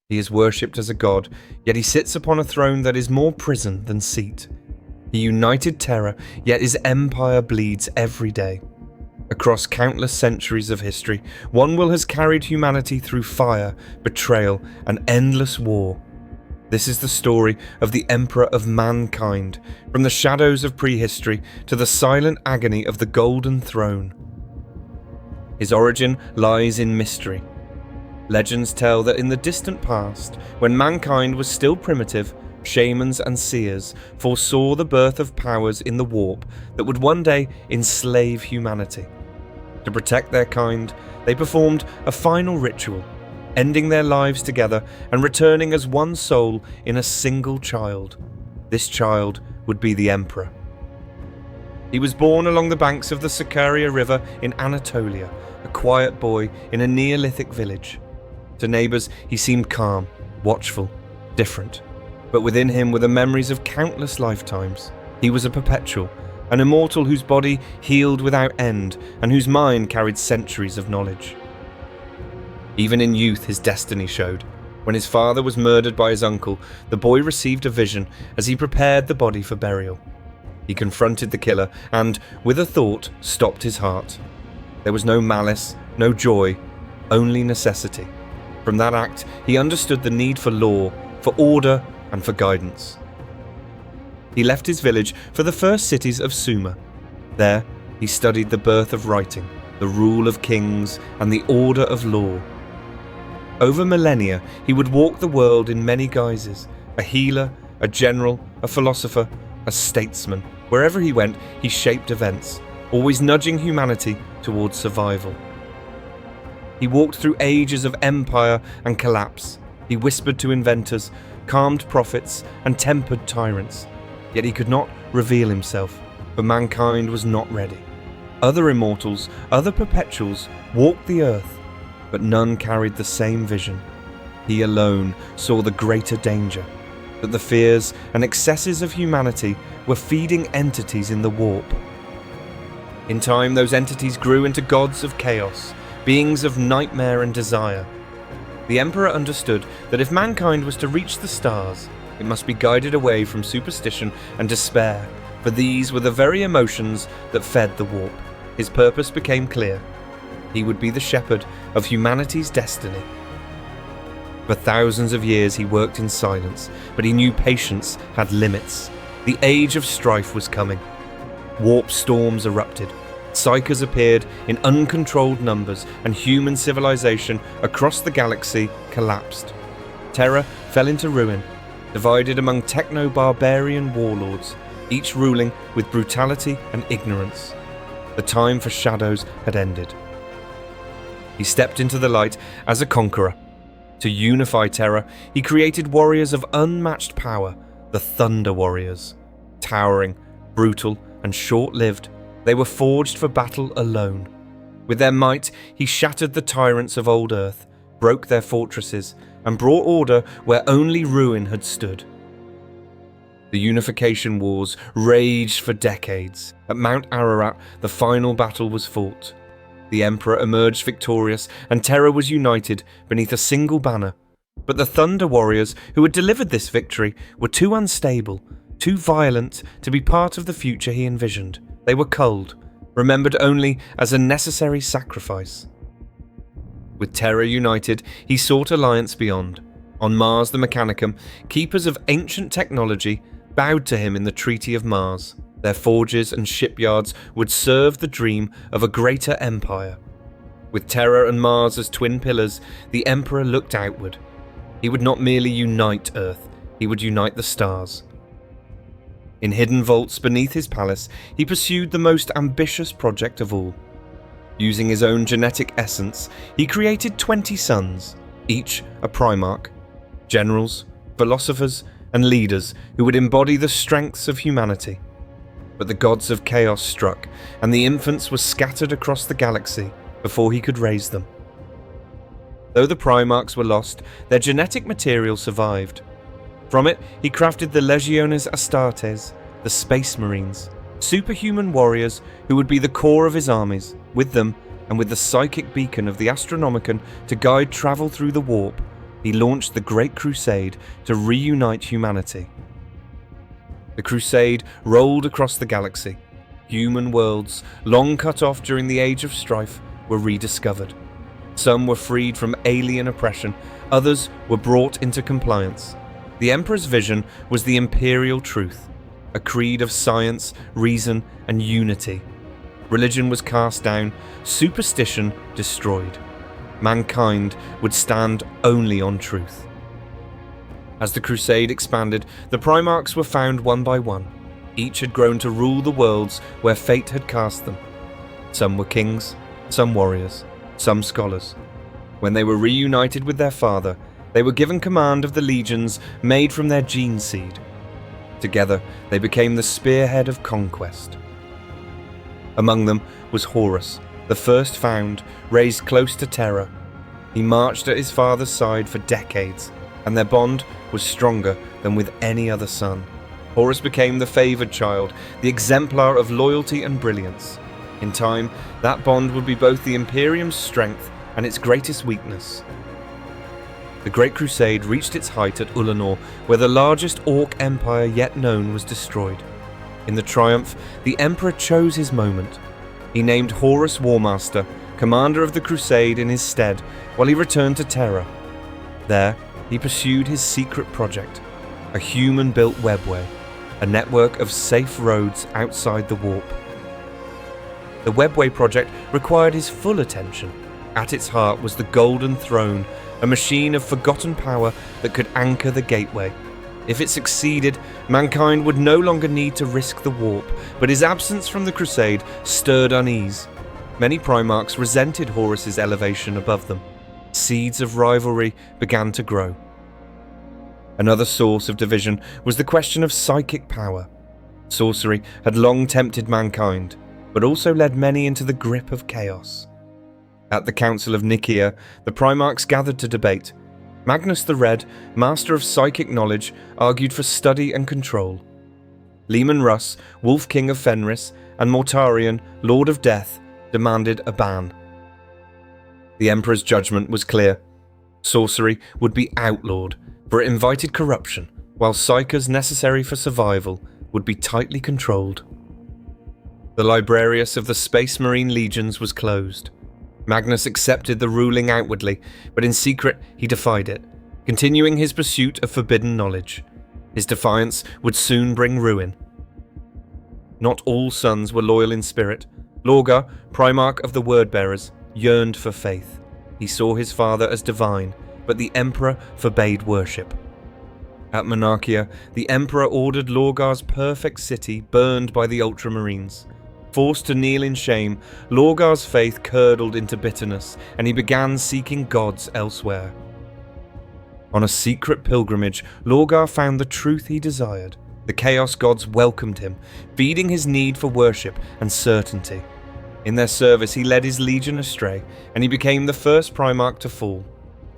He is worshipped as a god, yet he sits upon a throne that is more prison than seat. He united terror, yet his empire bleeds every day. Across countless centuries of history, one will has carried humanity through fire, betrayal, and endless war. This is the story of the Emperor of Mankind, from the shadows of prehistory to the silent agony of the Golden Throne. His origin lies in mystery. Legends tell that in the distant past, when mankind was still primitive, shamans and seers foresaw the birth of powers in the warp that would one day enslave humanity. To protect their kind, they performed a final ritual, ending their lives together and returning as one soul in a single child. This child would be the Emperor. He was born along the banks of the Sakarya River in Anatolia, a quiet boy in a Neolithic village. To neighbours, he seemed calm, watchful, different. But within him were the memories of countless lifetimes. He was a perpetual, an immortal whose body healed without end and whose mind carried centuries of knowledge. Even in youth his destiny showed. When his father was murdered by his uncle, the boy received a vision as he prepared the body for burial. He confronted the killer and, with a thought, stopped his heart. There was no malice, no joy, only necessity. From that act, he understood the need for law, for order, and for guidance. He left his village for the first cities of Sumer. There, he studied the birth of writing, the rule of kings, and the order of law. Over millennia, he would walk the world in many guises, a healer, a general, a philosopher, a statesman. Wherever he went, he shaped events, always nudging humanity towards survival. He walked through ages of empire and collapse. He whispered to inventors, calmed prophets, and tempered tyrants. Yet he could not reveal himself, for mankind was not ready. Other immortals, other perpetuals, walked the earth, but none carried the same vision. He alone saw the greater danger, that the fears and excesses of humanity were feeding entities in the warp. In time, those entities grew into gods of chaos, beings of nightmare and desire. The Emperor understood that if mankind was to reach the stars, it must be guided away from superstition and despair, for these were the very emotions that fed the warp. His purpose became clear. He would be the shepherd of humanity's destiny. For thousands of years he worked in silence, but he knew patience had limits. The age of strife was coming. Warp storms erupted. Psychers appeared in uncontrolled numbers, and human civilization across the galaxy collapsed. Terra fell into ruin, divided among techno-barbarian warlords, each ruling with brutality and ignorance. The time for shadows had ended. He stepped into the light as a conqueror. To unify Terra, he created warriors of unmatched power, the Thunder Warriors. Towering, brutal, and short-lived, they were forged for battle alone. With their might, he shattered the tyrants of old Earth, broke their fortresses, and brought order where only ruin had stood. The unification wars raged for decades. At Mount Ararat, the final battle was fought. The Emperor emerged victorious, and Terra was united beneath a single banner. But the Thunder Warriors who had delivered this victory were too unstable, too violent to be part of the future he envisioned. They were culled, remembered only as a necessary sacrifice. With Terra united, he sought alliance beyond. On Mars the Mechanicum, keepers of ancient technology bowed to him in the Treaty of Mars. Their forges and shipyards would serve the dream of a greater empire. With Terra and Mars as twin pillars, the Emperor looked outward. He would not merely unite Earth, he would unite the stars. In hidden vaults beneath his palace, he pursued the most ambitious project of all. Using his own genetic essence, he created 20 sons, each a Primarch, generals, philosophers, and leaders who would embody the strengths of humanity. But the gods of chaos struck, and the infants were scattered across the galaxy before he could raise them. Though the Primarchs were lost, their genetic material survived. From it, he crafted the Legiones Astartes, the Space Marines, superhuman warriors who would be the core of his armies. With them, and with the psychic beacon of the Astronomicon to guide travel through the warp, he launched the Great Crusade to reunite humanity. The crusade rolled across the galaxy. Human worlds, long cut off during the Age of Strife, were rediscovered. Some were freed from alien oppression, others were brought into compliance. The Emperor's vision was the imperial truth, a creed of science, reason, and unity. Religion was cast down, superstition destroyed. Mankind would stand only on truth. As the crusade expanded, the Primarchs were found one by one. Each had grown to rule the worlds where fate had cast them. Some were kings, some warriors, some scholars. When they were reunited with their father, they were given command of the legions made from their gene seed. Together, they became the spearhead of conquest. Among them was Horus, the first found, raised close to Terra. He marched at his father's side for decades, and their bond was stronger than with any other son. Horus became the favoured child, the exemplar of loyalty and brilliance. In time, that bond would be both the Imperium's strength and its greatest weakness. The Great Crusade reached its height at Ulanor, where the largest Orc empire yet known was destroyed. In the triumph, the Emperor chose his moment. He named Horus Warmaster, commander of the Crusade in his stead, while he returned to Terra. There, he pursued his secret project, a human-built webway, a network of safe roads outside the warp. The webway project required his full attention. At its heart was the Golden Throne, a machine of forgotten power that could anchor the gateway. If it succeeded, mankind would no longer need to risk the warp, but his absence from the Crusade stirred unease. Many Primarchs resented Horus's elevation above them. Seeds of rivalry began to grow. Another source of division was the question of psychic power. Sorcery had long tempted mankind, but also led many into the grip of chaos. At the Council of Nicaea, the Primarchs gathered to debate. Magnus the Red, master of psychic knowledge, argued for study and control. Leman Russ, Wolf King of Fenris, and Mortarion, Lord of Death, demanded a ban. The Emperor's judgment was clear. Sorcery would be outlawed, for it invited corruption, while psychers necessary for survival would be tightly controlled. The Librarius of the Space Marine Legions was closed. Magnus accepted the ruling outwardly, but in secret he defied it, continuing his pursuit of forbidden knowledge. His defiance would soon bring ruin. Not all sons were loyal in spirit. Lorgar, Primarch of the Wordbearers, yearned for faith. He saw his father as divine, but the Emperor forbade worship. At Monarchia, the Emperor ordered Lorgar's perfect city burned by the Ultramarines. Forced to kneel in shame, Lorgar's faith curdled into bitterness, and he began seeking gods elsewhere. On a secret pilgrimage, Lorgar found the truth he desired. The Chaos Gods welcomed him, feeding his need for worship and certainty. In their service, he led his legion astray, and he became the first Primarch to fall.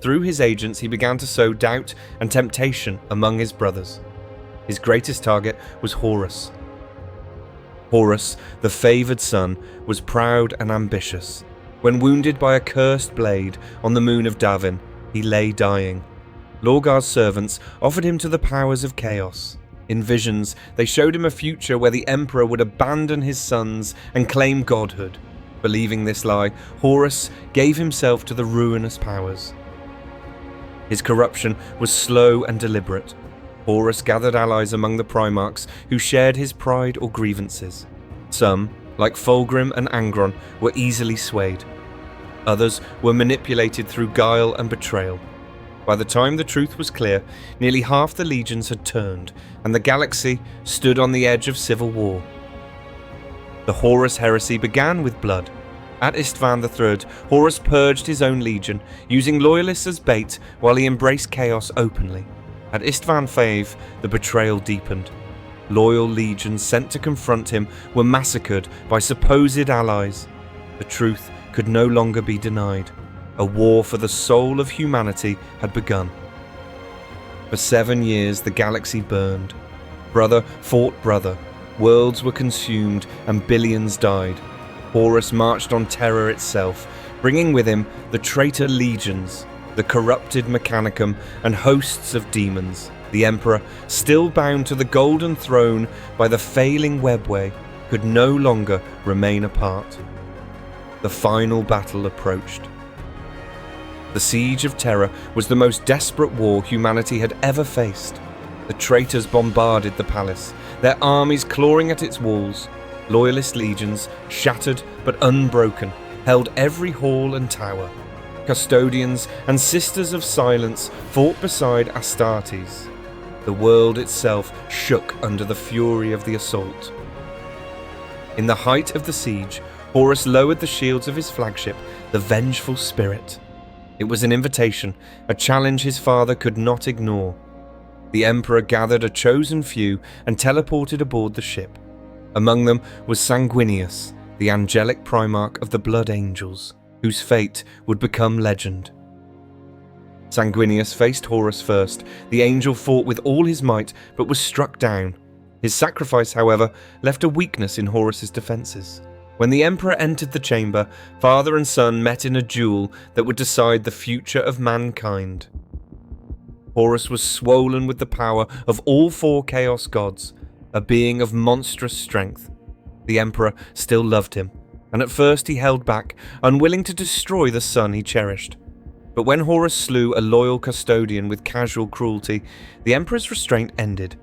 Through his agents, he began to sow doubt and temptation among his brothers. His greatest target was Horus. Horus, the favoured son, was proud and ambitious. When wounded by a cursed blade on the moon of Davin, he lay dying. Lorgar's servants offered him to the powers of chaos. In visions, they showed him a future where the Emperor would abandon his sons and claim godhood. Believing this lie, Horus gave himself to the ruinous powers. His corruption was slow and deliberate. Horus gathered allies among the Primarchs who shared his pride or grievances. Some, like Fulgrim and Angron, were easily swayed. Others were manipulated through guile and betrayal. By the time the truth was clear, nearly half the legions had turned, and the galaxy stood on the edge of civil war. The Horus Heresy began with blood. At Istvan III, Horus purged his own legion, using loyalists as bait while he embraced chaos openly. At Istvan V, the betrayal deepened. Loyal legions sent to confront him were massacred by supposed allies. The truth could no longer be denied. A war for the soul of humanity had begun. For 7 years the galaxy burned. Brother fought brother. Worlds were consumed and billions died. Horus marched on terror itself, bringing with him the traitor legions. the corrupted Mechanicum, and hosts of demons, the Emperor, still bound to the golden throne by the failing webway, could no longer remain apart. The final battle approached. The Siege of Terra was the most desperate war humanity had ever faced. The traitors bombarded the palace, their armies clawing at its walls. Loyalist legions, shattered but unbroken, held every hall and tower. Custodians and Sisters of Silence fought beside Astartes. The world itself shook under the fury of the assault. In the height of the siege, Horus lowered the shields of his flagship, the Vengeful Spirit. It was an invitation, a challenge his father could not ignore. The Emperor gathered a chosen few and teleported aboard the ship. Among them was Sanguinius, the angelic primarch of the Blood Angels, whose fate would become legend. Sanguinius faced Horus first. The angel fought with all his might, but was struck down. His sacrifice, however, left a weakness in Horus's defences. When the Emperor entered the chamber, father and son met in a duel that would decide the future of mankind. Horus was swollen with the power of all four Chaos gods, a being of monstrous strength. The Emperor still loved him, and at first he held back, unwilling to destroy the son he cherished. But when Horus slew a loyal custodian with casual cruelty, the Emperor's restraint ended.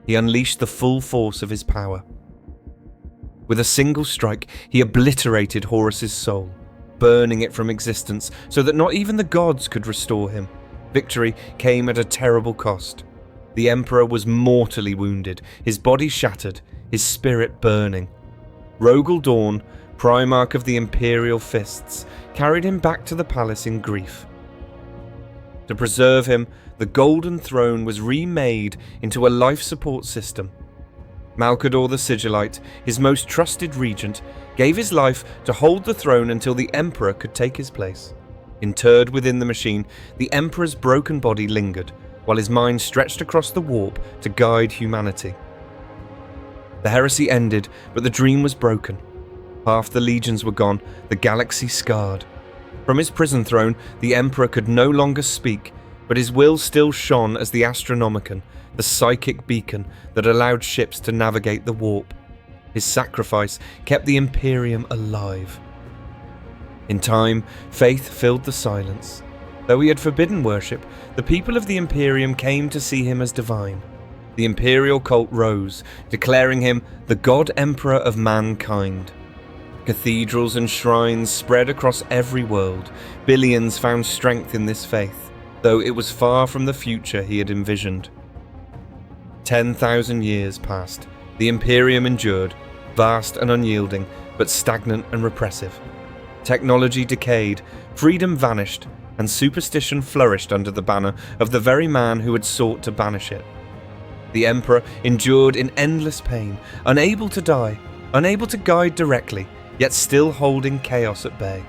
He unleashed the full force of his power. With a single strike, he obliterated Horus's soul, burning it from existence so that not even the gods could restore him. Victory came at a terrible cost. The Emperor was mortally wounded, his body shattered, his spirit burning. Rogel Dawn, Primarch of the Imperial Fists, carried him back to the palace in grief. To preserve him, the Golden Throne was remade into a life support system. Malcador the Sigillite, his most trusted regent, gave his life to hold the throne until the Emperor could take his place. Interred within the machine, the Emperor's broken body lingered, while his mind stretched across the warp to guide humanity. The heresy ended, but the dream was broken. Half the legions were gone, the galaxy scarred. From his prison throne, the Emperor could no longer speak, but his will still shone as the Astronomicon, the psychic beacon that allowed ships to navigate the warp. His sacrifice kept the Imperium alive. In time, faith filled the silence. Though he had forbidden worship, the people of the Imperium came to see him as divine. The imperial cult rose, declaring him the God Emperor of mankind. Cathedrals and shrines spread across every world. Billions found strength in this faith, though it was far from the future he had envisioned. 10,000 years passed. The Imperium endured, vast and unyielding, but stagnant and repressive. Technology decayed, freedom vanished, and superstition flourished under the banner of the very man who had sought to banish it. The Emperor endured in endless pain, unable to die, unable to guide directly, yet still holding chaos at bay.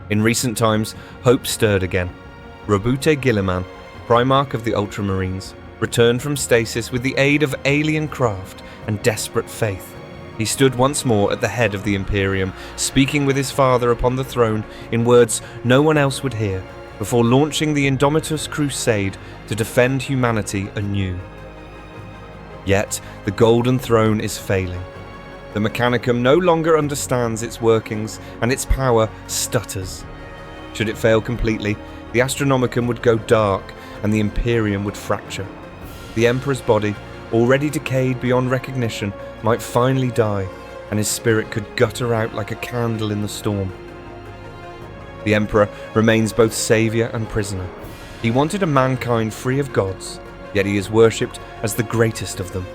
In recent times, hope stirred again. Robute Guilliman, Primarch of the Ultramarines, returned from stasis with the aid of alien craft and desperate faith. He stood once more at the head of the Imperium, speaking with his father upon the throne in words no one else would hear, before launching the Indomitus Crusade to defend humanity anew. Yet, the Golden Throne is failing. The Mechanicum no longer understands its workings, and its power stutters. Should it fail completely, the Astronomicon would go dark, and the Imperium would fracture. The Emperor's body, already decayed beyond recognition, might finally die, and his spirit could gutter out like a candle in the storm. The Emperor remains both saviour and prisoner. He wanted a mankind free of gods, yet he is worshipped as the greatest of them.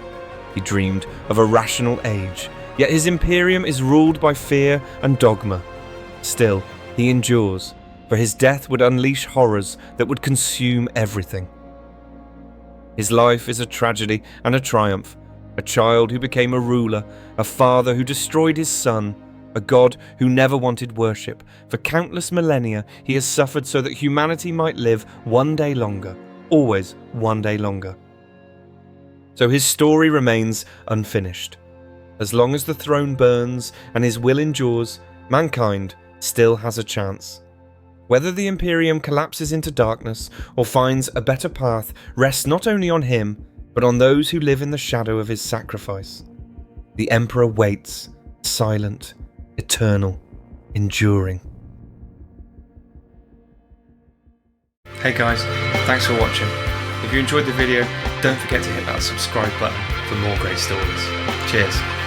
He dreamed of a rational age, yet his Imperium is ruled by fear and dogma. Still, he endures, for his death would unleash horrors that would consume everything. His life is a tragedy and a triumph, a child who became a ruler, a father who destroyed his son, a god who never wanted worship. For countless millennia, he has suffered so that humanity might live one day longer, always one day longer. So his story remains unfinished. As long as the throne burns and his will endures, mankind still has a chance. Whether the Imperium collapses into darkness or finds a better path rests not only on him, but on those who live in the shadow of his sacrifice. The Emperor waits, silent, eternal, enduring. Hey guys, thanks for watching. If you enjoyed the video, don't forget to hit that subscribe button for more great stories. Cheers.